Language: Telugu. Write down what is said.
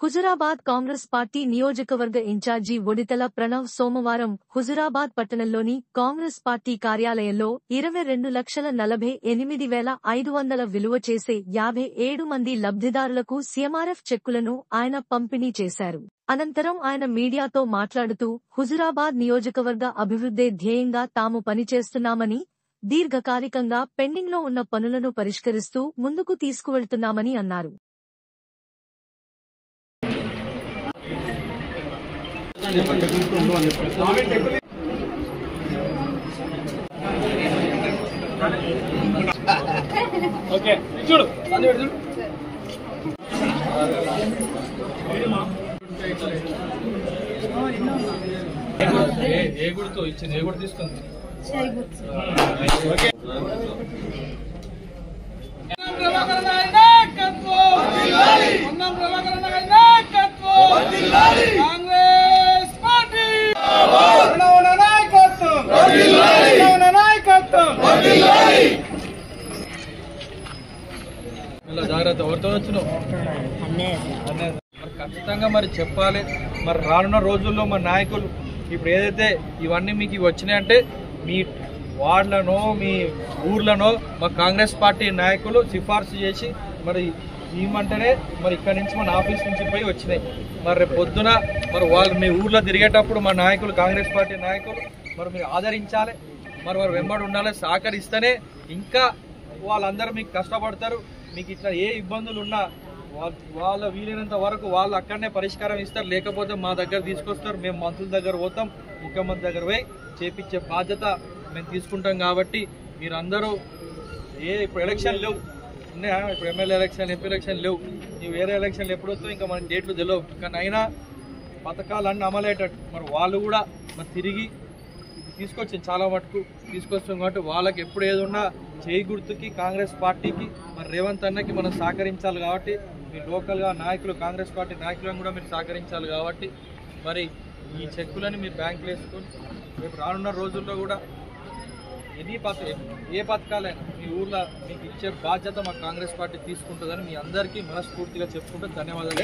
హుజురాబాద్ కాంగ్రెస్ పార్టీ నియోజకవర్గ ఇన్ఛార్జి ఒడితల ప్రణవ్ సోమవారం హుజురాబాద్ పట్టణంలోని కాంగ్రెస్ పార్టీ కార్యాలయంలో 22,48,500 విలువ చేసే 57 మంది లబ్ధిదారులకు సీఎంఆర్ఎఫ్ చెక్కులను ఆయన పంపిణీ చేశారు. అనంతరం ఆయన మీడియాతో మాట్లాడుతూ హుజురాబాద్ నియోజకవర్గ అభివృద్ధే ధ్యేయంగా తాము పనిచేస్తున్నామని, దీర్ఘకాలికంగా పెండింగ్లో ఉన్న పనులను పరిష్కరిస్తూ ముందుకు తీసుకువెళ్తున్నామని అన్నారు. ఓకే చూడు ఏ గుర్తు ఇచ్చింది, ఏ గుర్తు తీసుకుంది. జాగ్రత్త ఎవరితో వచ్చినావు ఖచ్చితంగా మరి చెప్పాలి. మరి రానున్న రోజుల్లో మన నాయకులు ఇప్పుడు ఏదైతే ఇవన్నీ మీకు వచ్చినాయంటే మీ వార్డులను మీ ఊర్లను మా కాంగ్రెస్ పార్టీ నాయకులు సిఫార్సు చేసి మరి ఇవ్వమంటేనే మరి ఇక్కడి నుంచి మన ఆఫీస్ నుంచి పోయి వచ్చినాయి. మరి రేపు పొద్దున మరి వాళ్ళు మీ ఊర్లో తిరిగేటప్పుడు మా నాయకులు కాంగ్రెస్ పార్టీ నాయకులు మరి మీరు ఆదరించాలి, మరి వారు వెంబడి ఉండాలి, సహకరిస్తేనే ఇంకా వాళ్ళందరూ మీకు కష్టపడతారు. మీకు ఇట్లా ఏ ఇబ్బందులు ఉన్నా వాళ్ళ వీలైనంత వరకు వాళ్ళు అక్కడనే పరిష్కారం ఇస్తారు, లేకపోతే మా దగ్గర తీసుకొస్తారు. మేము మంత్రుల దగ్గర పోతాం, ముఖ్యమంత్రి దగ్గర పోయి చేపించే బాధ్యత మేము తీసుకుంటాం. కాబట్టి మీరందరూ ఇప్పుడు ఎలక్షన్ లేవు ఉన్నాయా, ఇప్పుడు ఎమ్మెల్యే ఎలక్షన్ ఎంపీ ఎలక్షన్ లేవు, ఈ వేరే ఎలక్షన్లు ఎప్పుడు వస్తావు ఇంకా మనకి డేట్లు తెలియవు. కానీ అయినా పథకాలన్నీ అమలయ్యేటట్టు మరి వాళ్ళు కూడా మరి తిరిగి తీసుకొచ్చింది, చాలా మటుకు తీసుకొస్తాం. కాబట్టి వాళ్ళకి ఎప్పుడు ఏదున్నా చేయి గుర్తుకి కాంగ్రెస్ పార్టీకి మరి రేవంత్ అన్నకి మనం సహకరించాలి. కాబట్టి మీ లోకల్గా నాయకులు కాంగ్రెస్ పార్టీ నాయకులను కూడా మీరు సహకరించాలి. కాబట్టి మరి ఈ చెక్కులని మీరు బ్యాంకులు వేసుకొని రేపు రానున్న రోజుల్లో కూడా ఏ పథకాలైనా మీ ఊర్లో మీకు ఇచ్చే బాధ్యత మా కాంగ్రెస్ పార్టీ తీసుకుంటుందని మీ అందరికీ మనస్ఫూర్తిగా చెప్పుకుంటూ ధన్యవాదాలు.